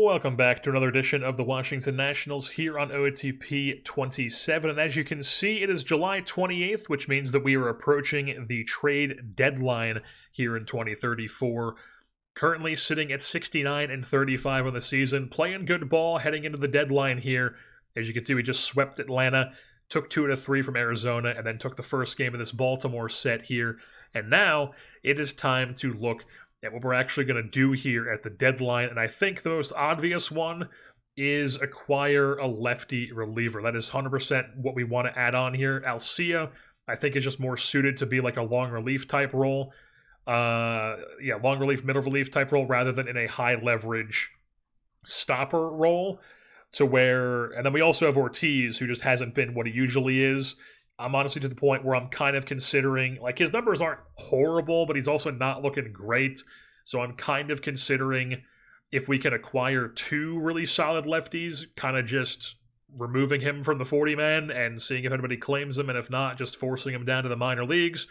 Welcome back to another edition of the Washington Nationals here on OOTP 27. And as you can see, it is July 28th, which means that we are approaching the trade deadline here in 2034. Currently sitting at 69-35 on the season, playing good ball heading into the deadline here. As you can see, we just swept Atlanta, took 2 out of 3 from Arizona, and then took the first game of this Baltimore set here. And now it is time to look at what we're actually going to do here at the deadline. And I think the most obvious one is acquire a lefty reliever. That is 100% what we want to add on here. Alcia, I think, is just more suited to be like a long relief type role. Long relief, middle relief type role rather than in a high leverage stopper role. And then we also have Ortiz, who just hasn't been what he usually is. I'm honestly to the point where I'm kind of considering, like, his numbers aren't horrible, but he's also not looking great. So I'm kind of considering if we can acquire 2 really solid lefties, kind of just removing him from the 40-man and seeing if anybody claims him, and if not, just forcing him down to the minor leagues,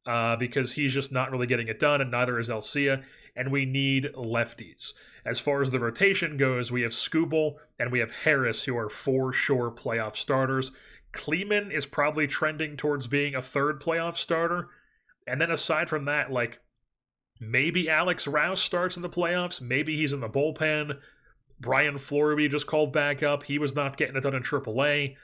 because he's just not really getting it done, and neither is Alcia, and we need lefties. As far as the rotation goes, we have Skubal and we have Harris, who are for sure playoff starters. Kleeman is probably trending towards being a 3rd playoff starter. And then aside from that, like, maybe Alex Rouse starts in the playoffs. Maybe he's in the bullpen. Brian Florby just called back up. He was not getting it done in AAA.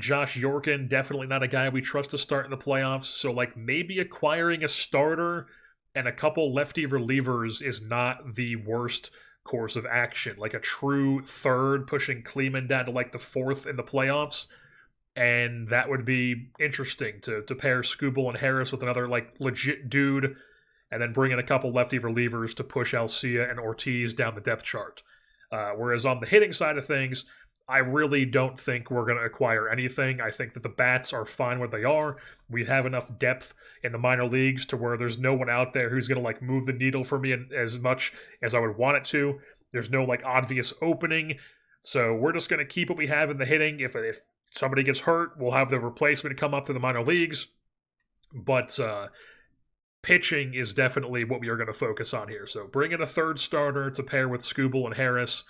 Josh Yorkin, definitely not a guy we trust to start in the playoffs. So, like, maybe acquiring a starter and a couple lefty relievers is not the worst course of action. Like a true 3rd, pushing Kleeman down to like the 4th in the playoffs. And that would be interesting to pair Skubal and Harris with another like legit dude, and then bring in a couple lefty relievers to push Alcia and Ortiz down the depth chart. Whereas on the hitting side of things, I really don't think we're going to acquire anything. I think that the bats are fine where they are. We have enough depth in the minor leagues to where there's no one out there who's going to like move the needle for me as much as I would want it to. There's no like obvious opening. So we're just going to keep what we have in the hitting. If somebody gets hurt, we'll have the replacement come up to the minor leagues. But pitching is definitely what we are going to focus on here. So bring in a 3rd starter to pair with Skubal and Harris,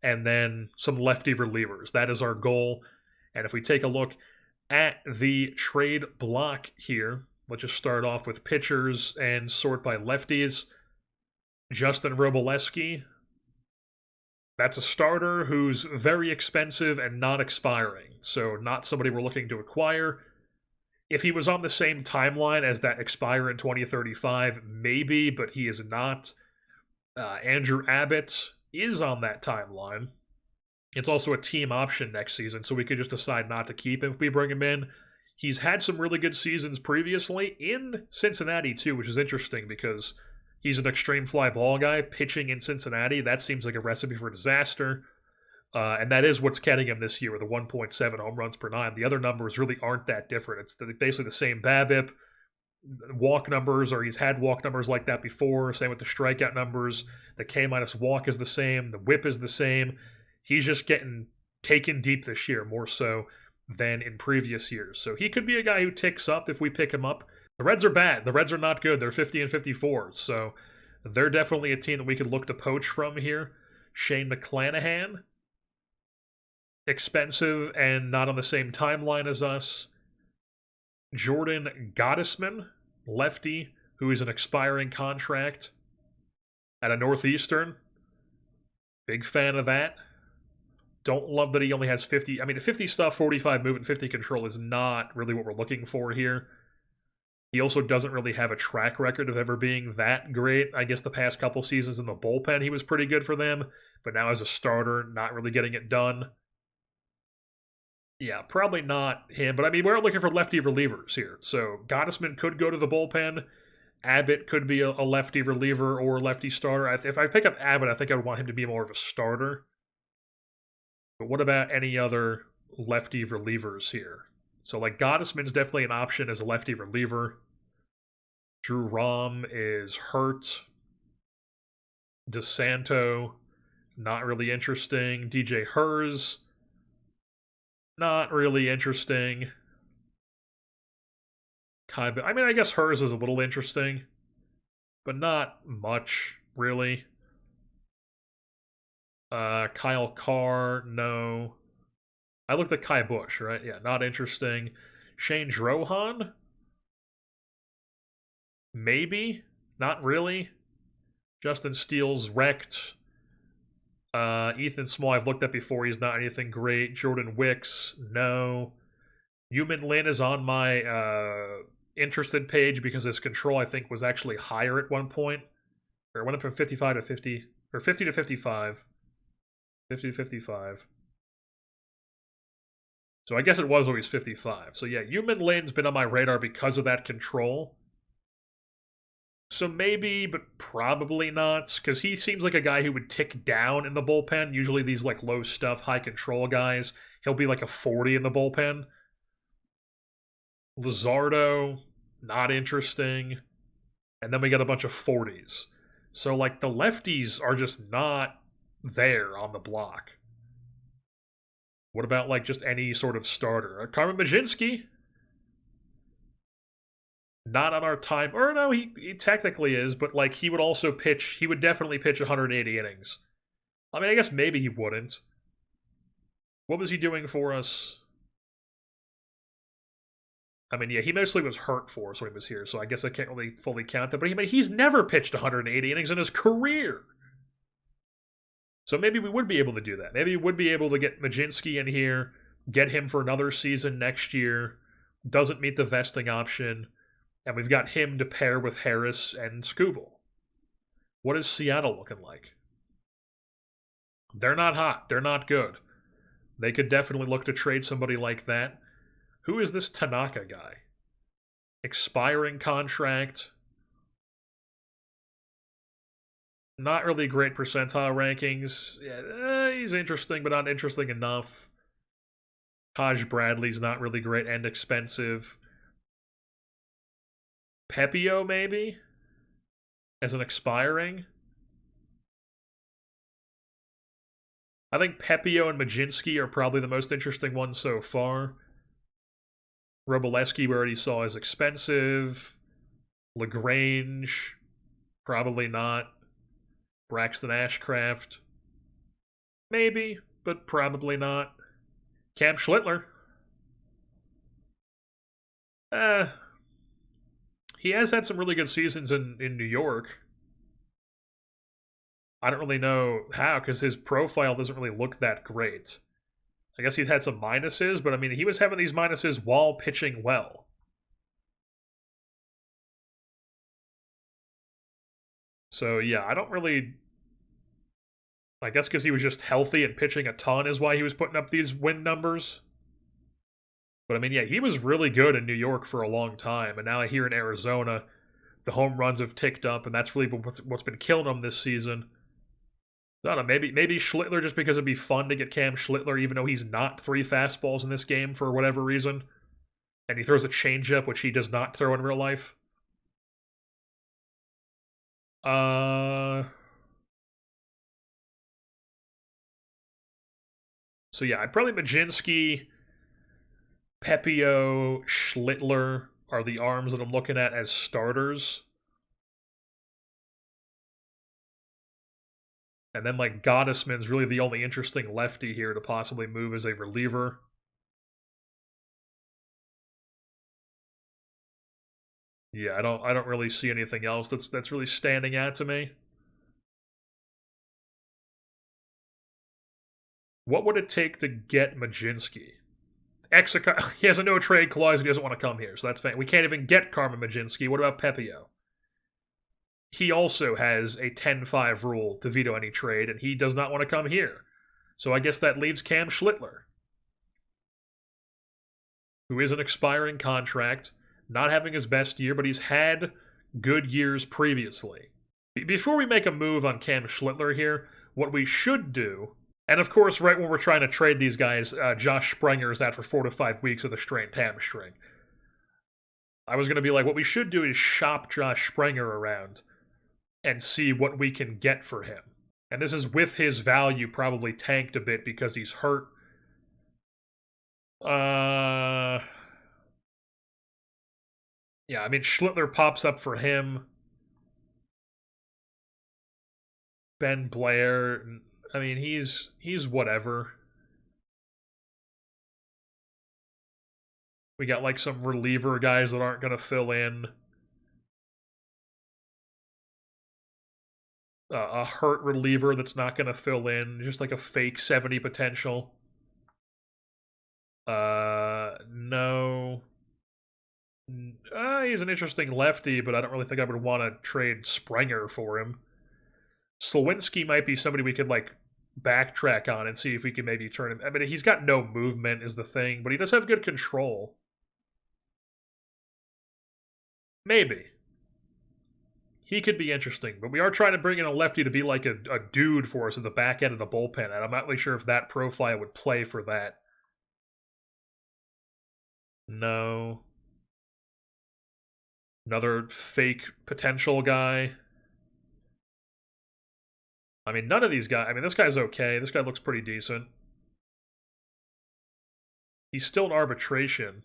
and then some lefty relievers. That is our goal. And if we take a look at the trade block here, let's just start off with pitchers and sort by lefties. Justin Robolewski. That's a starter who's very expensive and not expiring, so not somebody we're looking to acquire. If he was on the same timeline as that expire in 2035, maybe, but he is not. Andrew Abbott is on that timeline. It's also a team option next season, so we could just decide not to keep him if we bring him in. He's had some really good seasons previously in Cincinnati, too, which is interesting because he's an extreme fly ball guy pitching in Cincinnati. That seems like a recipe for disaster. And that is what's getting him this year with a 1.7 home runs per 9. The other numbers really aren't that different. It's basically the same BABIP. Walk numbers, or he's had walk numbers like that before. Same with the strikeout numbers. The K minus walk is the same. The whip is the same. He's just getting taken deep this year, more so than in previous years. So he could be a guy who ticks up if we pick him up. The Reds are bad. The Reds are not good. They're 50-54. So they're definitely a team that we could look to poach from here. Shane McClanahan. Expensive and not on the same timeline as us. Jordan Gottesman, lefty, who is an expiring contract at a Northeastern. Big fan of that. Don't love that he only has 50. I mean, 50 stuff, 45 movement, 50 control is not really what we're looking for here. He also doesn't really have a track record of ever being that great. I guess the past couple seasons in the bullpen, he was pretty good for them. But now as a starter, not really getting it done. Yeah, probably not him. But I mean, we're looking for lefty relievers here. So Gottesman could go to the bullpen. Abbott could be a lefty reliever or a lefty starter. If I pick up Abbott, I think I would want him to be more of a starter. But what about any other lefty relievers here? So, like, Gottesman's definitely an option as a lefty reliever. Drew Rom is hurt. DeSanto, not really interesting. DJ Hers, not really interesting. I mean, I guess Hers is a little interesting, but not much, really. Kyle Carr, no. I looked at Kai Bush, right? Yeah, not interesting. Shane Drohan, maybe, not really. Justin Steele's wrecked. Ethan Small, I've looked at before. He's not anything great. Jordan Wicks, no. Yumin Lin is on my interested page because his control, I think, was actually higher at one point. Or it went up from 55 to 50, or 50 to 55. 50 to 55. So I guess it was always 55. So yeah, Yumin Lin's been on my radar because of that control. So maybe, but probably not, because he seems like a guy who would tick down in the bullpen. Usually these like low stuff, high control guys, he'll be like a 40 in the bullpen. Luzardo, not interesting. And then we got a bunch of 40s. So like the lefties are just not there on the block. What about like just any sort of starter? Carmen Majinski, not on our time. Or no, he technically is, but like he would also pitch. He would definitely pitch 180 innings. I mean, I guess maybe he wouldn't. What was he doing for us? I mean, yeah, he mostly was hurt for us when he was here, so I guess I can't really fully count that. But he's never pitched 180 innings in his career. So maybe we would be able to do that. Maybe we would be able to get Majinski in here, get him for another season next year. Doesn't meet the vesting option. And we've got him to pair with Harris and Skubal. What is Seattle looking like? They're not hot. They're not good. They could definitely look to trade somebody like that. Who is this Tanaka guy? Expiring contract. Not really great percentile rankings. Yeah, he's interesting, but not interesting enough. Taj Bradley's not really great and expensive. Pepio, maybe? As an expiring? I think Pepio and Majinski are probably the most interesting ones so far. Robleski, we already saw, is expensive. LaGrange, probably not. Braxton Ashcraft, maybe, but probably not. Cam Schlittler, he has had some really good seasons in New York. I don't really know how, because his profile doesn't really look that great. I guess he's had some minuses, but I mean, he was having these minuses while pitching well. So yeah, I don't really. I guess because he was just healthy and pitching a ton is why he was putting up these win numbers. But I mean, yeah, he was really good in New York for a long time, and now here in Arizona, the home runs have ticked up, and that's really what's been killing him this season. I don't know, maybe Schlittler just because it'd be fun to get Cam Schlittler, even though he's not three fastballs in this game for whatever reason, and he throws a changeup which he does not throw in real life. So yeah, I'd probably Majinski, Pepio, Schlittler are the arms that I'm looking at as starters. And then like Gottesman's really the only interesting lefty here to possibly move as a reliever. Yeah, I don't really see anything else that's really standing out to me. What would it take to get Majinski? He has a no trade clause. He doesn't want to come here, so that's fine. We can't even get Carmen Majinski. What about Pepio? He also has a 10-5 rule to veto any trade, and he does not want to come here. So I guess that leaves Cam Schlittler, who is an expiring contract, not having his best year, but he's had good years previously. Before we make a move on Cam Schlittler here, what we should do, and of course, right when we're trying to trade these guys, Josh Springer is out for 4 to 5 weeks with a strained hamstring. I was going to be like, what we should do is shop Josh Springer around and see what we can get for him. And this is with his value probably tanked a bit because he's hurt. Yeah, I mean, Schlittler pops up for him. Ben Blair. I mean, he's whatever. We got like some reliever guys that aren't going to fill in. A hurt reliever that's not going to fill in. Just like a fake 70 potential. No. He's an interesting lefty, but I don't really think I would want to trade Springer for him. Slawinski might be somebody we could like backtrack on and see if we can maybe turn him. I mean, he's got no movement is the thing, but he does have good control. Maybe. He could be interesting, but we are trying to bring in a lefty to be like a dude for us in the back end of the bullpen, and I'm not really sure if that profile would play for that. No. Another fake potential guy. I mean, none of these guys... I mean, this guy's okay. This guy looks pretty decent. He's still in arbitration.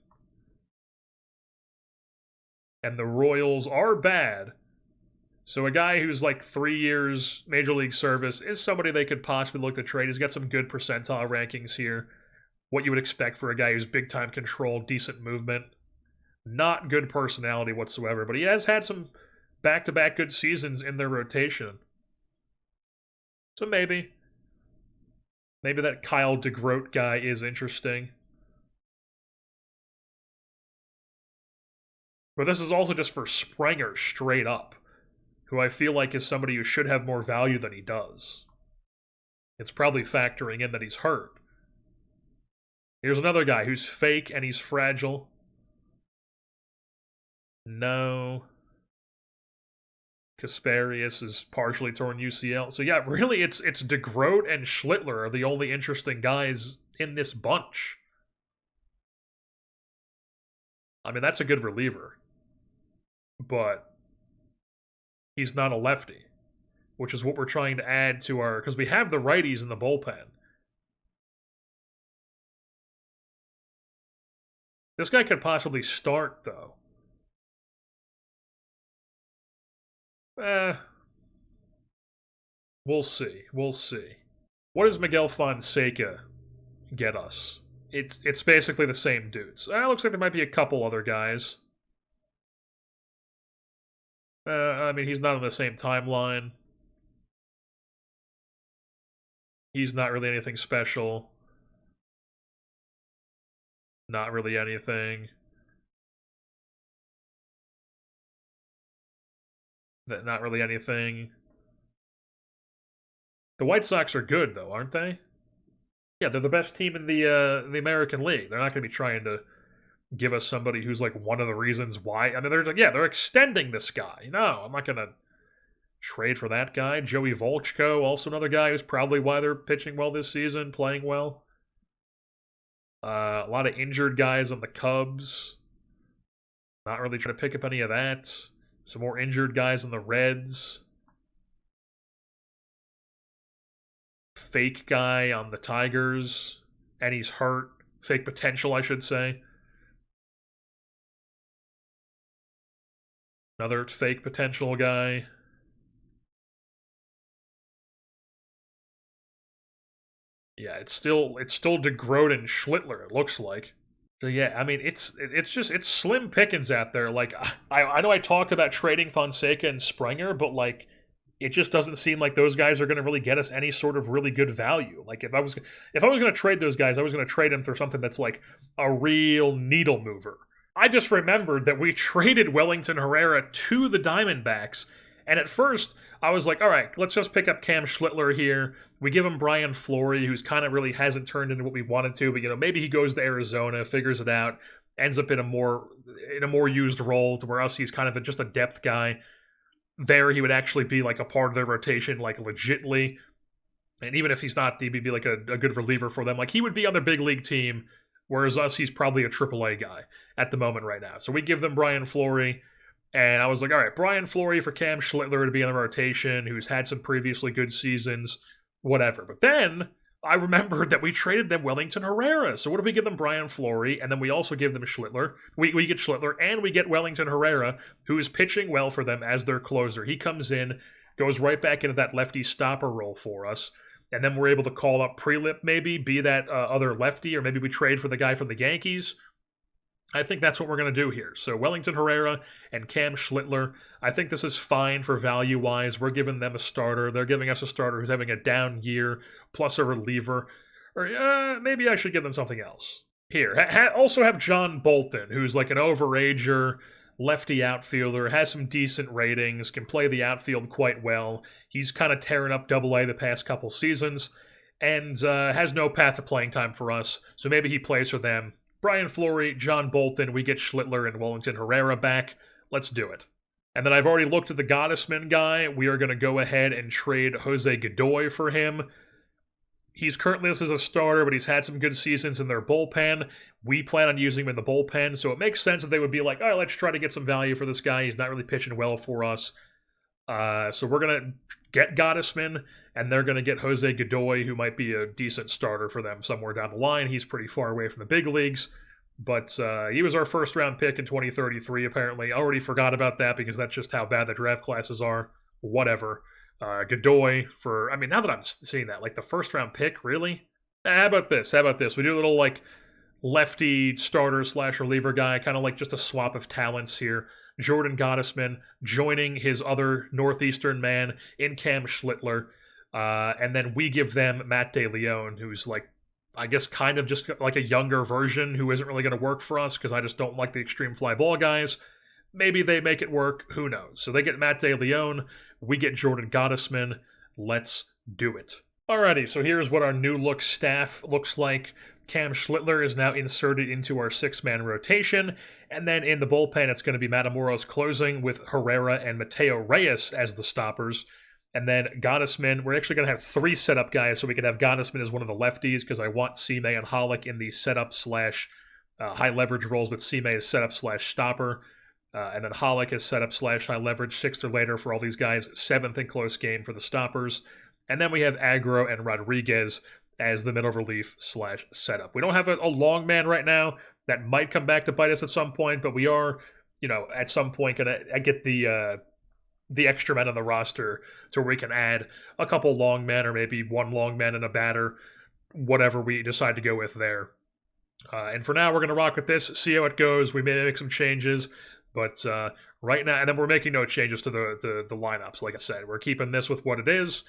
And the Royals are bad. So a guy who's like 3 years Major League service is somebody they could possibly look to trade. He's got some good percentile rankings here. What you would expect for a guy who's big-time control, decent movement. Not good personality whatsoever, but he has had some back-to-back good seasons in their rotation. So maybe. Maybe that Kyle DeGroat guy is interesting. But this is also just for Springer straight up, who I feel like is somebody who should have more value than he does. It's probably factoring in that he's hurt. Here's another guy who's fake and he's fragile. No. Kasparius is partially torn UCL. So yeah, really it's DeGroat and Schlittler are the only interesting guys in this bunch. I mean, that's a good reliever. But he's not a lefty, which is what we're trying to add to our... Because we have the righties in the bullpen. This guy could possibly start, though. We'll see. We'll see. What does Miguel Fonseca get us? It's basically the same dudes. Looks like there might be a couple other guys. I mean, he's not on the same timeline. He's not really anything special. Not really anything. Not really anything. The White Sox are good, though, aren't they? Yeah, they're the best team in the American League. They're not going to be trying to give us somebody who's like one of the reasons why. I mean, they're extending this guy. No, I'm not going to trade for that guy. Joey Volchko, also another guy who's probably why they're pitching well this season, playing well. A lot of injured guys on the Cubs. Not really trying to pick up any of that. Some more injured guys on the Reds. Fake guy on the Tigers. And he's hurt. Fake potential, I should say. Another fake potential guy. Yeah, it's still DeGroat and Schlittler, it looks like. So yeah, I mean, it's slim pickings out there. Like, I know I talked about trading Fonseca and Springer, but like, it just doesn't seem like those guys are going to really get us any sort of really good value. Like, if I was going to trade those guys, I was going to trade them for something that's like a real needle mover. I just remembered that we traded Wellington Herrera to the Diamondbacks, and at first I was like, all right, let's just pick up Cam Schlittler here. We give him Brian Fleury, who's kind of really hasn't turned into what we wanted to, but maybe he goes to Arizona, figures it out, ends up in a more used role, to where else he's kind of just a depth guy. There, he would actually be like a part of their rotation, like legitly. And even if he's not, he'd be like a good reliever for them. Like, he would be on their big league team, whereas us, he's probably a AAA guy at the moment right now. So we give them Brian Fleury. And I was like, all right, Brian Fleury for Cam Schlittler to be in the rotation, who's had some previously good seasons, whatever. But then I remembered that we traded them Wellington Herrera. So what if we give them Brian Fleury, and then we also give them Schlittler? We get Schlittler, and we get Wellington Herrera, who is pitching well for them as their closer. He comes in, goes right back into that lefty stopper role for us. and then we're able to call up Prelip maybe, be that other lefty, or maybe we trade for the guy from the Yankees. I think that's what we're going to do here. So Wellington Herrera and Cam Schlittler, I think this is fine for value-wise. We're giving them a starter. They're giving us a starter who's having a down year, plus a reliever. Or maybe I should give them something else. Here, also have John Bolton, who's like an overager, lefty outfielder, has some decent ratings, can play the outfield quite well. He's kind of tearing up Double-A the past couple seasons, and has no path to playing time for us, so maybe he plays for them. Brian Fleury, John Bolton, we get Schlittler and Wellington Herrera back. Let's do it. And then I've already looked at the Gottesman guy. We are going to go ahead and trade Jose Godoy for him. He's currently listed as a starter, but he's had some good seasons in their bullpen. We plan on using him in the bullpen, so it makes sense that they would be like, all right, let's try to get some value for this guy. He's not really pitching well for us. So we're going to get Gottesman, and they're going to get Jose Godoy, who might be a decent starter for them somewhere down the line. He's pretty far away from the big leagues, but he was our first-round pick in 2033, apparently. I already forgot about that because that's just how bad the draft classes are. Whatever. Godoy for, I mean, now that I'm seeing that, like the first-round pick, really? How about this? We do a little, like, lefty starter/reliever guy, kind of like just a swap of talents here. Jordan Gottesman joining his other Northeastern man in Cam Schlittler. And then we give them Matt DeLeon, who's like, I guess kind of just like a younger version who isn't really going to work for us because I just don't like the extreme fly ball guys. Maybe they make it work. Who knows? So they get Matt DeLeon. We get Jordan Gottesman. Let's do it. Alrighty, so here's what our new look staff looks like. Cam Schlittler is now inserted into our 6-man rotation. And then in the bullpen, it's going to be Matamoros closing with Herrera and Mateo Reyes as the stoppers. And then Gottesman, we're actually going to have 3 setup guys, so we can have Gottesman as one of the lefties, because I want Sime and Hollick in the setup/high leverage roles, but Sime is setup/stopper. And then Hollick is setup/high leverage, 6th or later for all these guys, 7th in close game for the stoppers. And then we have Agro and Rodriguez as the middle relief/setup. We don't have a long man right now. That might come back to bite us at some point, but we are, at some point going to get the extra men on the roster to where we can add a couple long men or maybe one long man and a batter, whatever we decide to go with there. And for now, we're going to rock with this, see how it goes. We may make some changes, but right now, and then we're making no changes to the lineups, like I said. We're keeping this with what it is.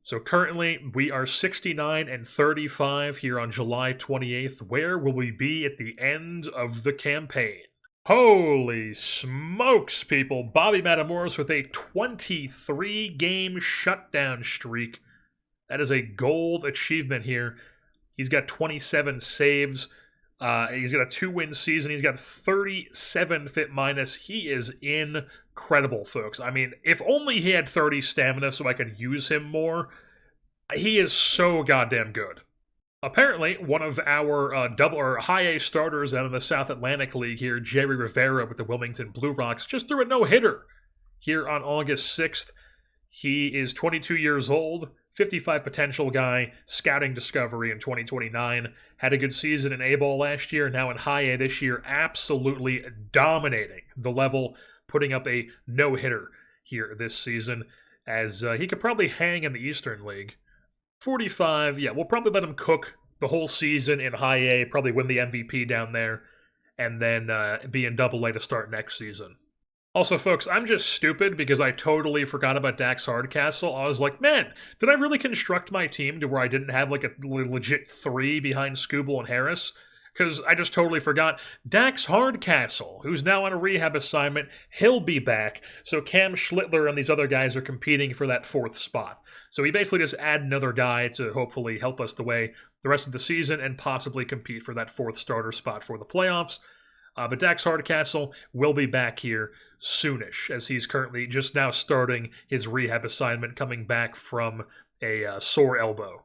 So currently, we are 69-35 here on July 28th. Where will we be at the end of the campaign? Holy smokes, people. Bobby Matamoros with a 23-game shutdown streak. That is a gold achievement here. He's got 27 saves. He's got a 2-win season. He's got 37 fit minus. He is incredible, folks. I mean, if only he had 30 stamina so I could use him more. He is so goddamn good. Apparently, one of our double or high A starters out of the South Atlantic League here, Jerry Rivera with the Wilmington Blue Rocks, just threw a no-hitter here on August 6th. He is 22 years old, 55 potential guy, scouting discovery in 2029. Had a good season in A-ball last year, now in high A this year, absolutely dominating the level, putting up a no-hitter here this season, as he could probably hang in the Eastern League. 45, yeah, we'll probably let him cook the whole season in high A, probably win the MVP down there, and then be in double A to start next season. Also, folks, I'm just stupid because I totally forgot about Dax Hardcastle. I was like, man, did I really construct my team to where I didn't have like a legit 3 behind Skubal and Harris? Because I just totally forgot. Dax Hardcastle, who's now on a rehab assignment, he'll be back. So Cam Schlittler and these other guys are competing for that 4th spot. So we basically just add another guy to hopefully help us the rest of the season and possibly compete for that 4th starter spot for the playoffs. But Dax Hardcastle will be back here soonish, as he's currently just now starting his rehab assignment, coming back from a sore elbow,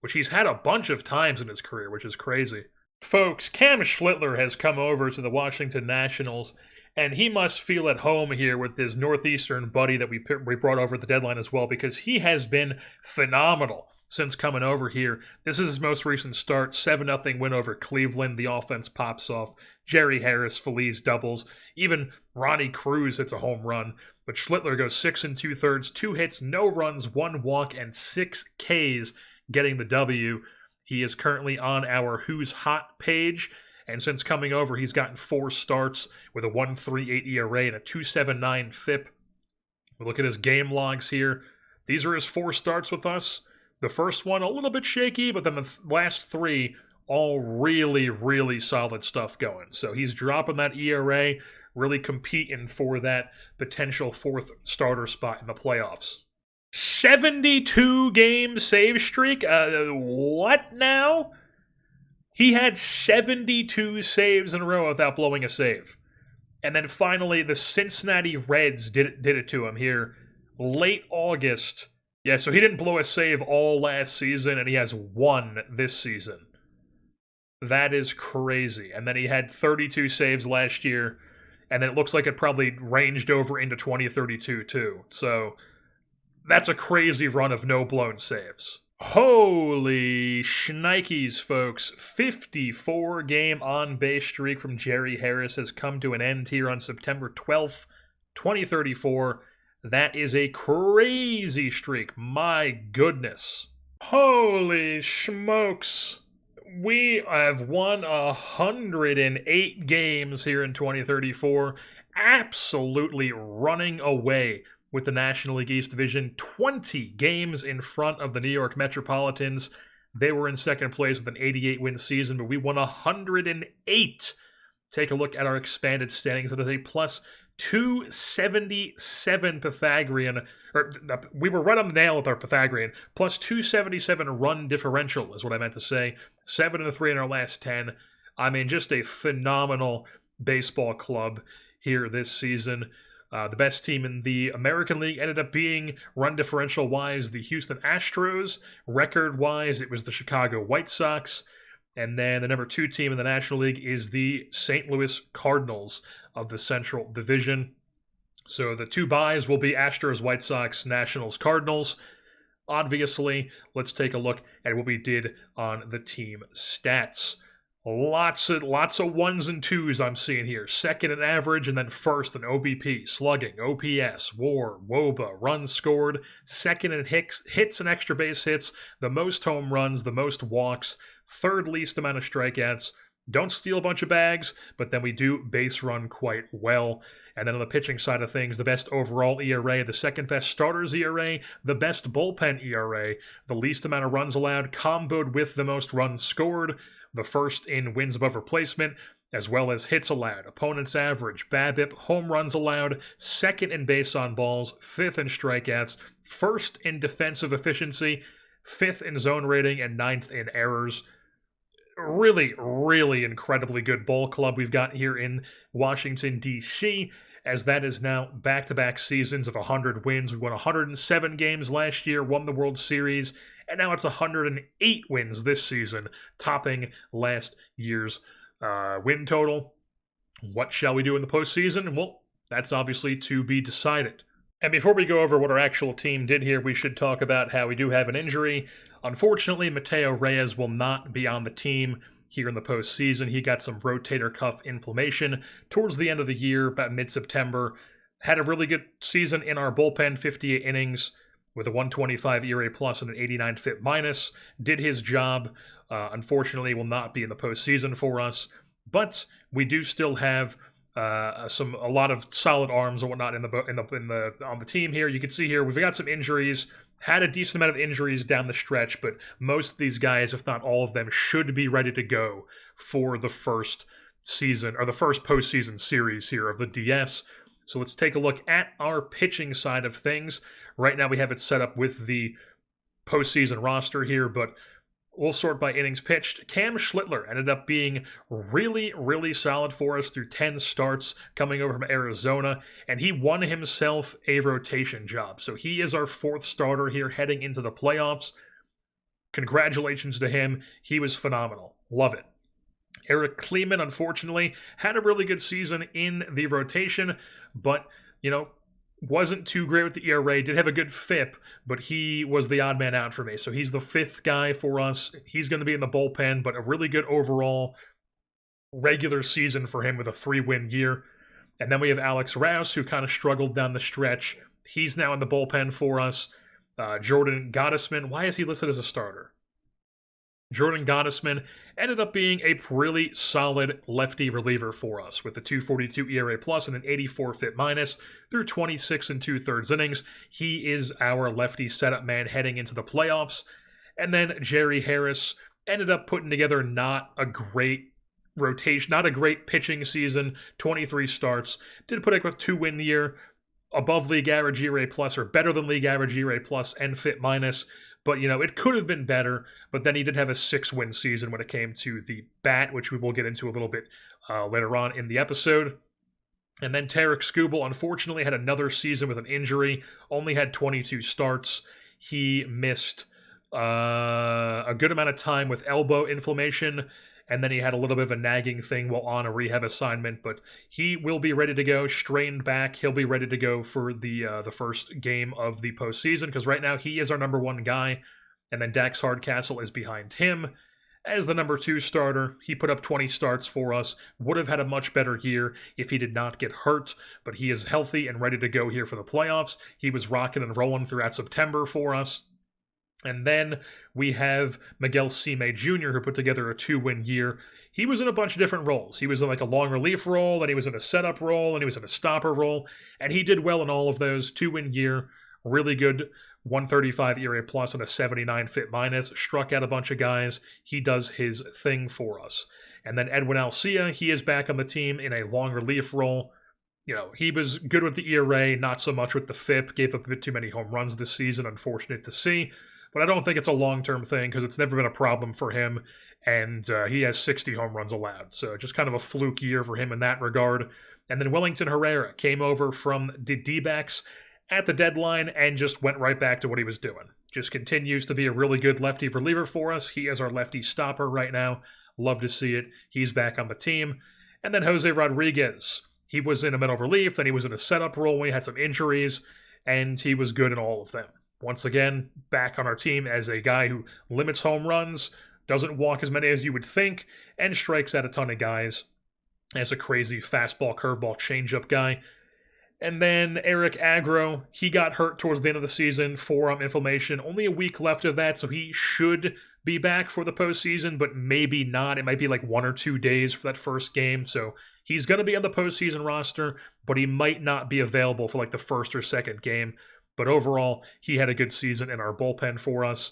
which he's had a bunch of times in his career, which is crazy. Folks, Cam Schlittler has come over to the Washington Nationals, and he must feel at home here with his Northeastern buddy that we brought over at the deadline as well, because he has been phenomenal since coming over here. This is his most recent start, 7-0 win over Cleveland. The offense pops off. Jerry Harris, Feliz doubles. Even Ronnie Cruz hits a home run. But Schlittler goes 6 2/3, 2 hits, no runs, 1 walk, and 6 Ks, getting the W. He is currently on our Who's Hot page, and since coming over, he's gotten 4 starts with a 1.38 ERA and a 2.79 FIP. We look at his game logs here. These are his 4 starts with us. The first one, a little bit shaky, but then the last 3, all really, really solid stuff going. So he's dropping that ERA, really competing for that potential 4th starter spot in the playoffs. 72-game save streak? What now? He had 72 saves in a row without blowing a save. And then finally, the Cincinnati Reds did it to him here. Late August. Yeah, so he didn't blow a save all last season, and he has 1 this season. That is crazy. And then he had 32 saves last year, and it looks like it probably ranged over into 2032 too. So that's a crazy run of no blown saves. Holy shnikes, folks. 54-game on-base streak from Jerry Harris has come to an end here on September 12th, 2034. That is a crazy streak. My goodness. Holy smokes. We have won 108 games here in 2034. Absolutely running away with the National League East Division. 20 games in front of the New York Metropolitans. They were in second place with an 88-win season, but we won 108. Take a look at our expanded standings. That is a plus 277 Pythagorean, or we were right on the nail with our Pythagorean, plus 277 run differential is what I meant to say. 7-3 in our last 10. I mean, just a phenomenal baseball club here this season. The best team in the American League ended up being, run differential-wise, the Houston Astros. Record-wise, it was the Chicago White Sox. And then the number 2 team in the National League is the St. Louis Cardinals of the Central Division. So the 2 buys will be Astros, White Sox, Nationals, Cardinals. Obviously, let's take a look at what we did on the team stats. Lots of 1s and 2s I'm seeing here. Second in average, and then first in OBP, slugging, OPS, WAR, WOBA, runs scored. Second in hits and extra base hits. The most home runs, the most walks. Third least amount of strikeouts. Don't steal a bunch of bags, but then we do base run quite well. And then on the pitching side of things, the best overall ERA, the second best starters ERA, the best bullpen ERA, the least amount of runs allowed, comboed with the most runs scored, the first in wins above replacement, as well as hits allowed, opponent's average, BABIP, home runs allowed, second in base on balls, 5th in strikeouts, first in defensive efficiency, 5th in zone rating, and 9th in errors. Really, really incredibly good ball club we've got here in Washington, D.C., as that is now back-to-back seasons of 100 wins. We won 107 games last year, won the World Series, and now it's 108 wins this season, topping last year's win total. What shall we do in the postseason? Well, that's obviously to be decided. And before we go over what our actual team did here, we should talk about how we do have an injury. Unfortunately, Mateo Reyes will not be on the team here in the postseason. He got some rotator cuff inflammation towards the end of the year, about mid-September. Had a really good season in our bullpen, 58 innings with a 125 ERA plus and an 89 FIP minus. Did his job. Unfortunately, will not be in the postseason for us. But we do still have a lot of solid arms and whatnot on the team here. You can see here we've got some injuries. Had a decent amount of injuries down the stretch, but most of these guys, if not all of them, should be ready to go for the first season or the first postseason series here of the DS. So let's take a look at our pitching side of things. Right now we have it set up with the postseason roster here, but we'll sort by innings pitched. Cam Schlittler ended up being really, really solid for us through 10 starts coming over from Arizona, and he won himself a rotation job. So he is our 4th starter here heading into the playoffs. Congratulations to him. He was phenomenal. Love it. Eric Kleeman, unfortunately, had a really good season in the rotation, but, wasn't too great with the ERA, did have a good FIP, but he was the odd man out for me. So he's the 5th guy for us. He's going to be in the bullpen, but a really good overall regular season for him with a 3-win year. And then we have Alex Rouse, who kind of struggled down the stretch. He's now in the bullpen for us. Jordan Gottesman, why is he listed as a starter? Jordan Gottesman ended up being a really solid lefty reliever for us with a 2.42 ERA plus and an 84 FIP minus through 26 and 2/3 innings. He is our lefty setup man heading into the playoffs. And then Jerry Harris ended up putting together not a great rotation, not a great pitching season, 23 starts. Did put up a 2-win year, above league average ERA plus or better than league average ERA plus and FIP minus. But, it could have been better. But then he did have a 6-win season when it came to the bat, which we will get into a little bit later on in the episode. And then Tarek Skubal, unfortunately, had another season with an injury. Only had 22 starts. He missed a good amount of time with elbow inflammation. And then he had a little bit of a nagging thing while on a rehab assignment, but he will be ready to go, strained back. He'll be ready to go for the first game of the postseason, because right now he is our number 1 guy, and then Dax Hardcastle is behind him as the number 2 starter. He put up 20 starts for us, would have had a much better year if he did not get hurt, but he is healthy and ready to go here for the playoffs. He was rocking and rolling throughout September for us. And then we have Miguel Cime Jr., who put together a 2-win year. He was in a bunch of different roles. He was in like a long relief role, and he was in a setup role, and he was in a stopper role, and he did well in all of those. 2-win year, really good, 135 ERA plus and a 79 FIP minus. Struck out a bunch of guys. He does his thing for us. And then Edwin Alcia, he is back on the team in a long relief role. He was good with the ERA, not so much with the FIP. Gave up a bit too many home runs this season, unfortunate to see. But I don't think it's a long-term thing because it's never been a problem for him, and he has 60 home runs allowed. So just kind of a fluke year for him in that regard. And then Wellington Herrera came over from the D-backs at the deadline and just went right back to what he was doing. Just continues to be a really good lefty reliever for us. He is our lefty stopper right now. Love to see it. He's back on the team. And then Jose Rodriguez. He was in a middle relief, then he was in a setup role when he had some injuries, and he was good in all of them. Once again, back on our team as a guy who limits home runs, doesn't walk as many as you would think, and strikes out a ton of guys as a crazy fastball, curveball, changeup guy. And then Eric Agro, he got hurt towards the end of the season, forearm inflammation. Only a week left of that, so he should be back for the postseason, but maybe not. It might be like 1 or 2 days for that first game, so he's going to be on the postseason roster, but he might not be available for like the first or second game. But overall, he had a good season in our bullpen for us.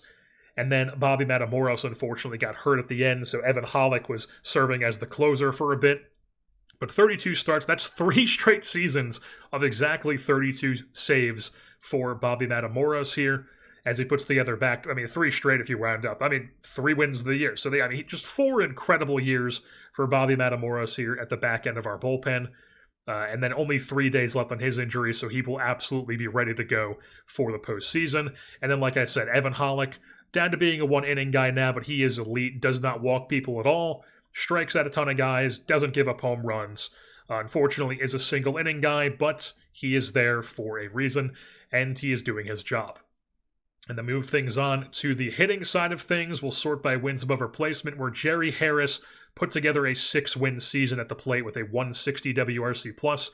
And then Bobby Matamoros, unfortunately, got hurt at the end, so Evan Hollick was serving as the closer for a bit. But 32 starts, that's 3 straight seasons of exactly 32 saves for Bobby Matamoros here, as he puts together 3 straight if you round up. 3 wins of the year. So just 4 incredible years for Bobby Matamoros here at the back end of our bullpen. And then only 3 days left on his injury, so he will absolutely be ready to go for the postseason. And then, like I said, Evan Hollick, down to being a 1-inning guy now, but he is elite, does not walk people at all, strikes out a ton of guys, doesn't give up home runs. Unfortunately, is a single-inning guy, but he is there for a reason, and he is doing his job. And then move things on to the hitting side of things. We'll sort by wins above replacement, where Jerry Harris put together a 6-win season at the plate with a 160 WRC plus,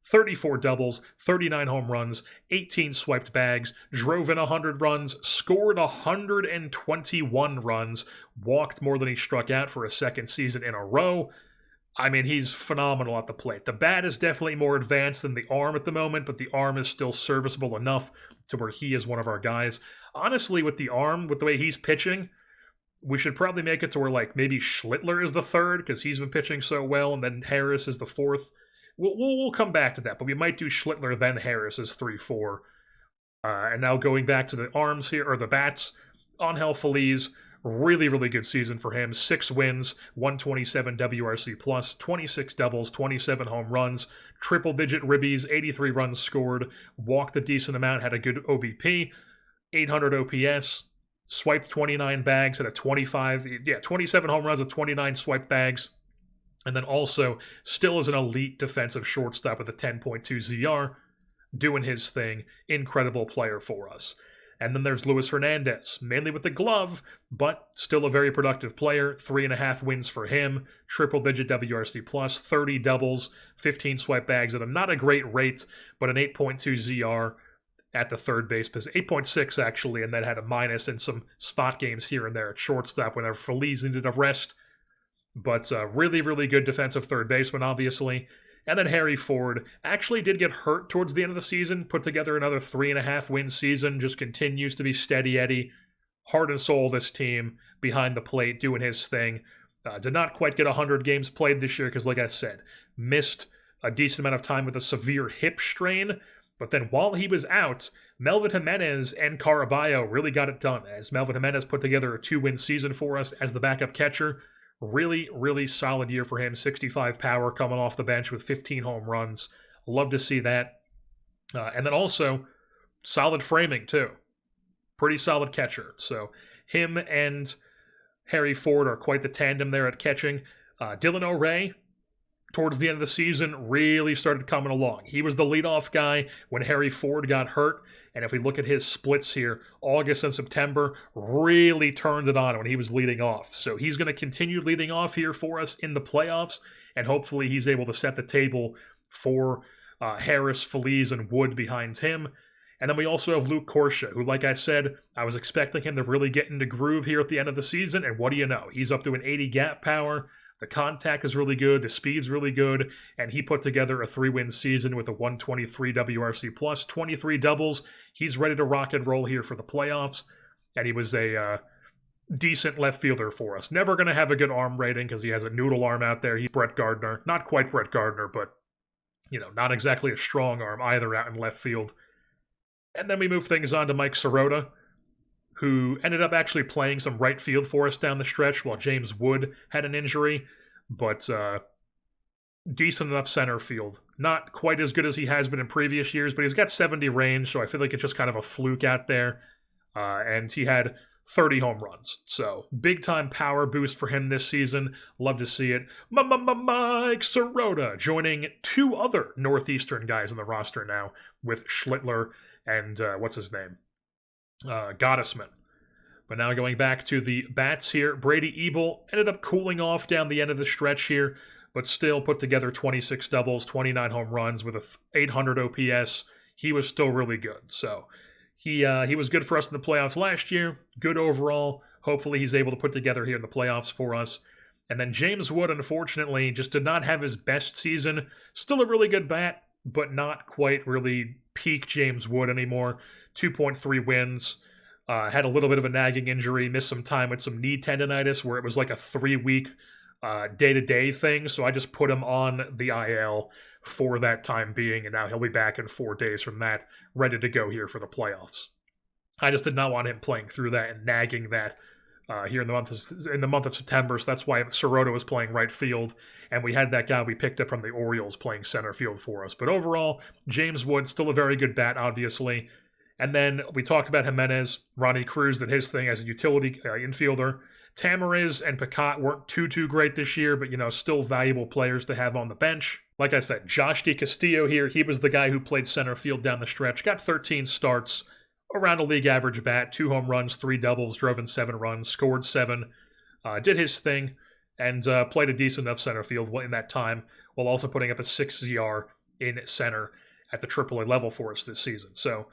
34 doubles, 39 home runs, 18 swiped bags, drove in 100 runs, scored 121 runs, walked more than he struck out for a second season in a row. He's phenomenal at the plate. The bat is definitely more advanced than the arm at the moment, but the arm is still serviceable enough to where he is one of our guys. Honestly, with the arm, with the way he's pitching, we should probably make it to where maybe Schlittler is the third because he's been pitching so well, and then Harris is the fourth. We'll come back to that, but we might do Schlittler then Harris as 3-4. And now going back to the arms here, or the bats, Angel Feliz, really, really good season for him. 6 wins, 127 WRC plus, 26 doubles, 27 home runs, triple-digit ribbies, 83 runs scored, walked a decent amount, had a good OBP, 800 OPS, swiped 29 bags at a 27 home runs with 29 swiped bags. And then also still is an elite defensive shortstop with a 10.2 ZR, doing his thing. Incredible player for us. And then there's Luis Hernandez, mainly with the glove, but still a very productive player. 3.5 wins for him, triple-digit WRC plus, 30 doubles, 15 swipe bags at not a great rate, but an 8.2 ZR at the third base position. 8.6 actually, and then had a minus in some spot games here and there at shortstop whenever Feliz needed a rest. But really, really good defensive third baseman, obviously. And then Harry Ford actually did get hurt towards the end of the season, put together another 3.5 win season, just continues to be steady Eddie. Heart and soul this team, behind the plate, doing his thing. Did not quite get 100 games played this year because, like I said, missed a decent amount of time with a severe hip strain. But then while he was out, Melvin Jimenez and Caraballo really got it done, as Melvin Jimenez put together a 2-win season for us as the backup catcher. Really, really solid year for him. 65 power coming off the bench with 15 home runs. Love to see that. And then also, solid framing, too. Pretty solid catcher. So him and Harry Ford are quite the tandem there at catching. Dylan O'Ray, towards the end of the season, really started coming along. He was the leadoff guy when Harry Ford got hurt. And if we look at his splits here, August and September really turned it on when he was leading off. So he's going to continue leading off here for us in the playoffs, and hopefully he's able to set the table for Harris, Feliz, and Wood behind him. And then we also have Luke Corsia, who, like I said, I was expecting him to really get into groove here at the end of the season, and what do you know? He's up to an 80 gap power. The contact is really good, the speed's really good, and he put together a 3-win season with a 123 WRC plus, 23 doubles. He's ready to rock and roll here for the playoffs, and he was a decent left fielder for us. Never going to have a good arm rating because he has a noodle arm out there. He's Brett Gardner. Not quite Brett Gardner, but, not exactly a strong arm either out in left field. And then we move things on to Mike Sirota, who ended up actually playing some right field for us down the stretch while James Wood had an injury, but decent enough center field. Not quite as good as he has been in previous years, but he's got 70 range, so I feel like it's just kind of a fluke out there. And he had 30 home runs, so big-time power boost for him this season. Love to see it. Mike Sirota joining 2 other Northeastern guys on the roster now with Schlittler and what's his name? Gottesman. But now going back to the bats here, Brady Ebel ended up cooling off down the end of the stretch here, but still put together 26 doubles, 29 home runs with a 800 OPS. He was still really good. So he was good for us in the playoffs last year. Good overall. Hopefully he's able to put together here in the playoffs for us. And then James Wood, unfortunately, just did not have his best season. Still a really good bat, but not quite really peak James Wood anymore. 2.3 wins. Had a little bit of a nagging injury, missed some time with some knee tendonitis where it was like a 3-week day-to-day thing, so I just put him on the IL for that time being, and now he'll be back in 4 days from that, ready to go here for the playoffs. I just did not want him playing through that and nagging that here in the month of September, so that's why Sirota was playing right field, and we had that guy we picked up from the Orioles playing center field for us. But overall, James Wood, still a very good bat, obviously. And then we talked about Jimenez. Ronnie Cruz did his thing as a utility infielder. Tamariz and Picott weren't too great this year, but, still valuable players to have on the bench. Like I said, Josh DiCastillo here, he was the guy who played center field down the stretch. Got 13 starts, around a league average bat, 2 home runs, 3 doubles, drove in 7 runs, scored 7. Did his thing, and played a decent enough center field in that time, while also putting up a 6 ZR in center at the AAA level for us this season. So,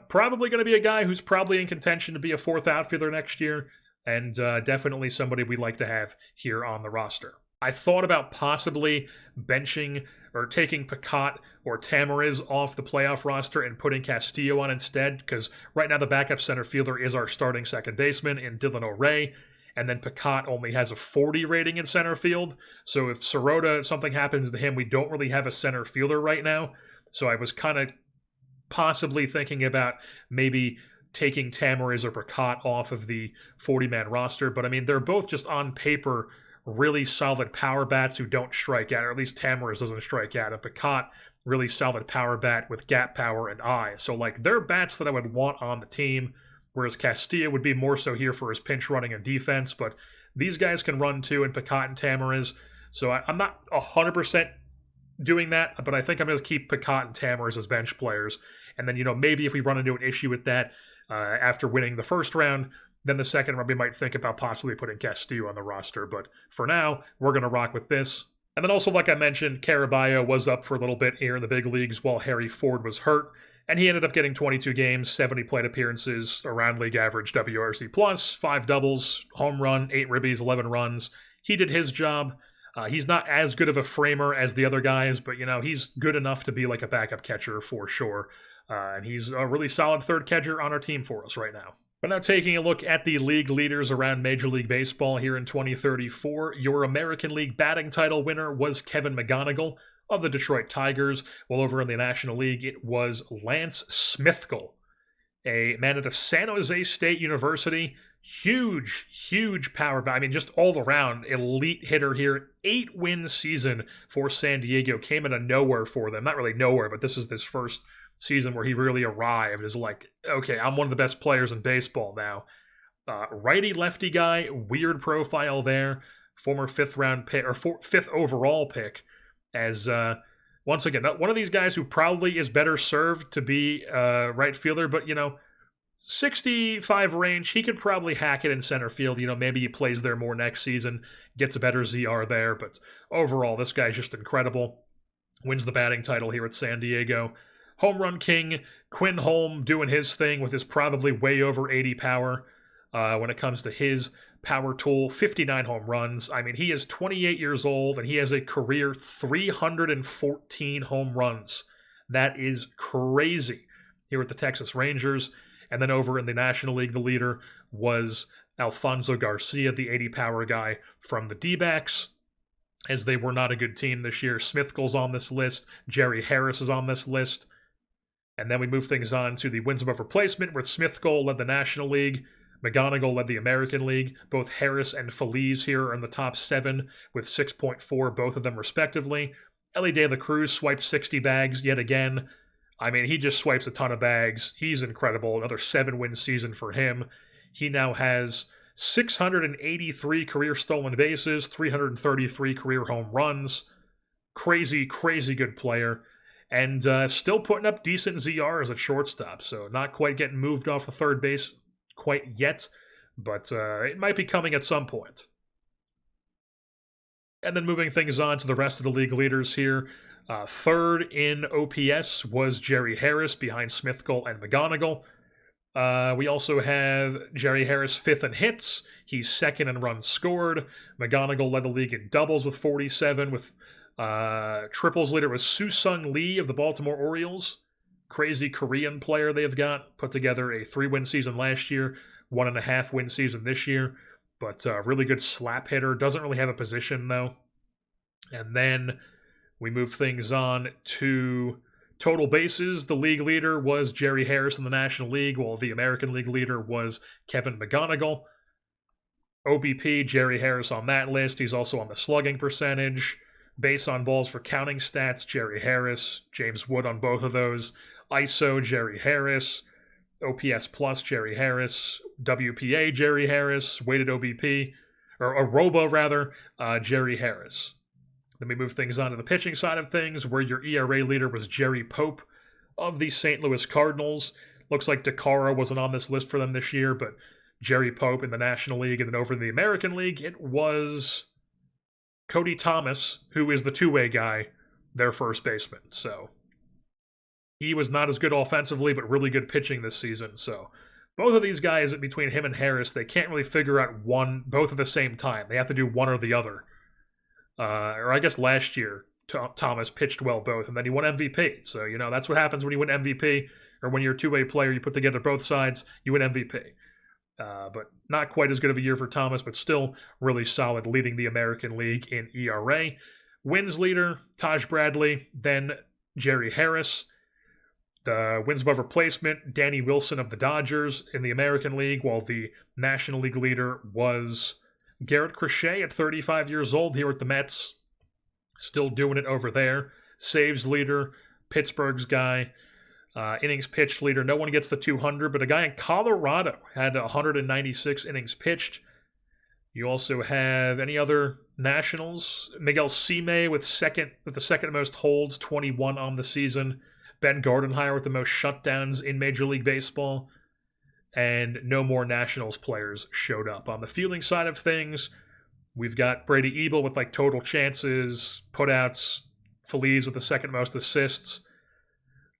probably going to be a guy who's probably in contention to be a 4th outfielder next year, and definitely somebody we'd like to have here on the roster. I thought about possibly benching or taking Picott or Tamariz off the playoff roster and putting Castillo on instead, because right now the backup center fielder is our starting second baseman in Dylan O'Ray, and then Picott only has a 40 rating in center field, so if something happens to him, we don't really have a center fielder right now, so I was kind of possibly thinking about maybe taking Tamariz or Picott off of the 40-man roster, but I mean, they're both just on paper really solid power bats who don't strike out, or at least Tamariz doesn't strike out, and Picott, really solid power bat with gap power and eye. So, they're bats that I would want on the team, whereas Castillo would be more so here for his pinch running and defense, but these guys can run too, and Picott and Tamariz, so I'm not 100% doing that, but I think I'm going to keep Picott and Tamariz as bench players. And then, maybe if we run into an issue with that, after winning the first round. Then the second round, we might think about possibly putting Castillo on the roster. But for now, we're going to rock with this. And then also, like I mentioned, Caraballo was up for a little bit here in the big leagues while Harry Ford was hurt. And he ended up getting 22 games, 70 plate appearances, around league average WRC+, 5 doubles, home run, 8 ribbies, 11 runs. He did his job. He's not as good of a framer as the other guys, but, he's good enough to be like a backup catcher for sure. And he's a really solid third catcher on our team for us right now. But now taking a look at the league leaders around Major League Baseball here in 2034, your American League batting title winner was Kevin McGonigal of the Detroit Tigers, while over in the National League it was Lance Smithkill, a man out of San Jose State University. Huge power. I mean, just all around elite hitter here. 8-win season for San Diego. Came out of nowhere for them. Not really nowhere, but this is this first season where he really arrived as like, okay, I'm one of the best players in baseball now. Righty-lefty guy, weird profile there. Former 5th round pick, or 5th overall pick. As, once again, one of these guys who probably is better served to be right fielder, but, 65 range, he could probably hack it in center field. Maybe he plays there more next season, gets a better ZR there, but overall, this guy's just incredible. Wins the batting title here at San Diego. Home run king, Quinn Holm doing his thing with his probably way over 80 power when it comes to his power tool. 59 home runs. I mean, he is 28 years old, and he has a career 314 home runs. That is crazy here at the Texas Rangers. And then over in the National League, the leader was Alfonso Garcia, the 80 power guy from the D-backs, as they were not a good team this year. Smithkill's on this list. Jerry Harris is on this list. And then we move things on to the wins above replacement, where Smithkill led the National League, McGonigal led the American League. Both Harris and Feliz here are in the top 7 with 6.4, both of them respectively. Ellie De La Cruz swiped 60 bags yet again. I mean, he just swipes a ton of bags. He's incredible. Another 7-win season for him. He now has 683 career stolen bases, 333 career home runs. Crazy good player. And still putting up decent ZRs at shortstop, so not quite getting moved off the third base quite yet, but it might be coming at some point. And then moving things on to the rest of the league leaders here. Third in OPS was Jerry Harris behind Smithkill and McGonigal. We also have Jerry Harris 5th in hits. He's 2nd in runs scored. McGonigal led the league in doubles with 47. With triples leader was Soo-Sung Lee of the Baltimore Orioles. Crazy Korean player they've got. Put together a 3-win season last year, 1.5-win season this year. But really good slap hitter. Doesn't really have a position though. And then we move things on to total bases. The league leader was Jerry Harris in the National League, while the American League leader was Kevin McGonigal. OBP, Jerry Harris on that list. He's also on the slugging percentage. Base on balls for counting stats, Jerry Harris. James Wood on both of those. ISO, Jerry Harris. OPS plus, Jerry Harris. WPA, Jerry Harris. Weighted OBP, or AROBA rather, Jerry Harris. Then we move things on to the pitching side of things, where your ERA leader was Jerry Pope of the St. Louis Cardinals. Looks like DeCara wasn't on this list for them this year, but Jerry Pope in the National League. And then over in the American League, it was Cody Thomas, who is the two-way guy, their first baseman. So he was not as good offensively, but really good pitching this season. So both of these guys, between him and Harris, they can't really figure out both at the same time. They have to do one or the other. Or I guess last year, Thomas pitched well both, and then he won MVP. So, that's what happens when you win MVP, or when you're a two-way player, you put together both sides, you win MVP. But not quite as good of a year for Thomas, but still really solid, leading the American League in ERA. Wins leader, Taj Bradley, then Jerry Harris. The wins above replacement, Danny Wilson of the Dodgers in the American League, while the National League leader was Garrett Crochet at 35 years old here at the Mets. Still doing it over there. Saves leader, Pittsburgh's guy. Innings pitched leader. No one gets the 200, but a guy in Colorado had 196 innings pitched. You also have any other nationals? Miguel Sime with the second most holds, 21 on the season. Ben Gardenhire with the most shutdowns in Major League Baseball. and no more Nationals players showed up. On the fielding side of things, we've got Brady Ebel with like total chances, putouts, Feliz with the second most assists.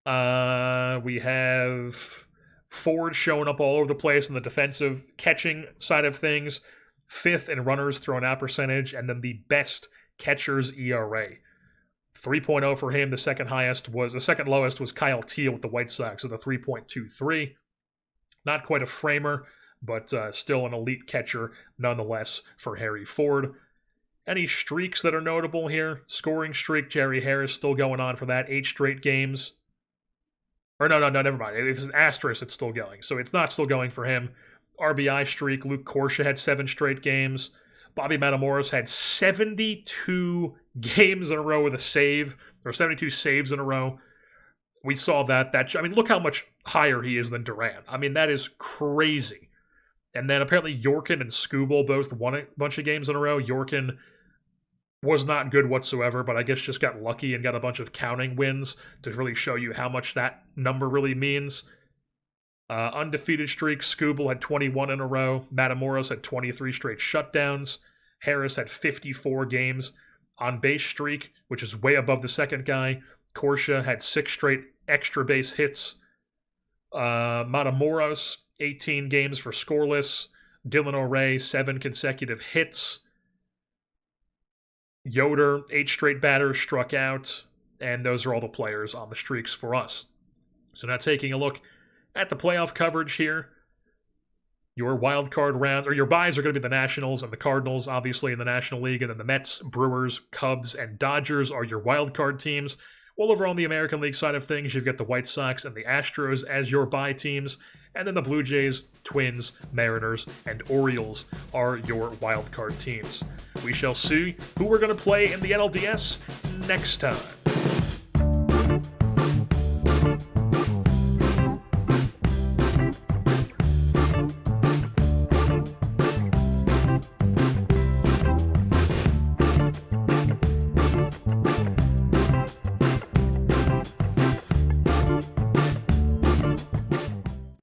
We have Ford showing up all over the place in the defensive catching side of things, 5th in runners thrown out percentage, and then the best catcher's ERA. 3.0 for him. The second lowest was Kyle Teel with the White Sox with a 3.23. Not quite a framer, but still an elite catcher nonetheless for Harry Ford. Any streaks that are notable here? Scoring streak, Jerry Harris still going on for that, 8 straight games. Or no, never mind. If it's an asterisk, it's still going. So it's not still going for him. RBI streak, Luke Corsia had 7 straight games. Bobby Matamoros had 72 games in a row with a save, or 72 saves in a row. We saw that. Look how much higher he is than Durant. I mean, that is crazy. And then apparently Yorkin and Skubal both won a bunch of games in a row. Yorkin was not good whatsoever, but I guess just got lucky and got a bunch of counting wins to really show you how much that number really means. Undefeated streak, Skubal had 21 in a row. Matamoros had 23 straight shutdowns. Harris had 54 games. On base streak, which is way above the second guy. Corsia had 6 straight extra base hits. Matamoros, 18 games for scoreless. Dylan O'Ray, 7 consecutive hits. Yoder, 8 straight batters struck out. And those are all the players on the streaks for us. So now taking a look at the playoff coverage here. Your wild card round, or your buys are going to be the Nationals and the Cardinals, obviously, in the National League. And then the Mets, Brewers, Cubs, and Dodgers are your wild card teams. Well, over on the American League side of things, you've got the White Sox and the Astros as your bye teams. And then the Blue Jays, Twins, Mariners, and Orioles are your wild card teams. We shall see who we're going to play in the NLDS next time.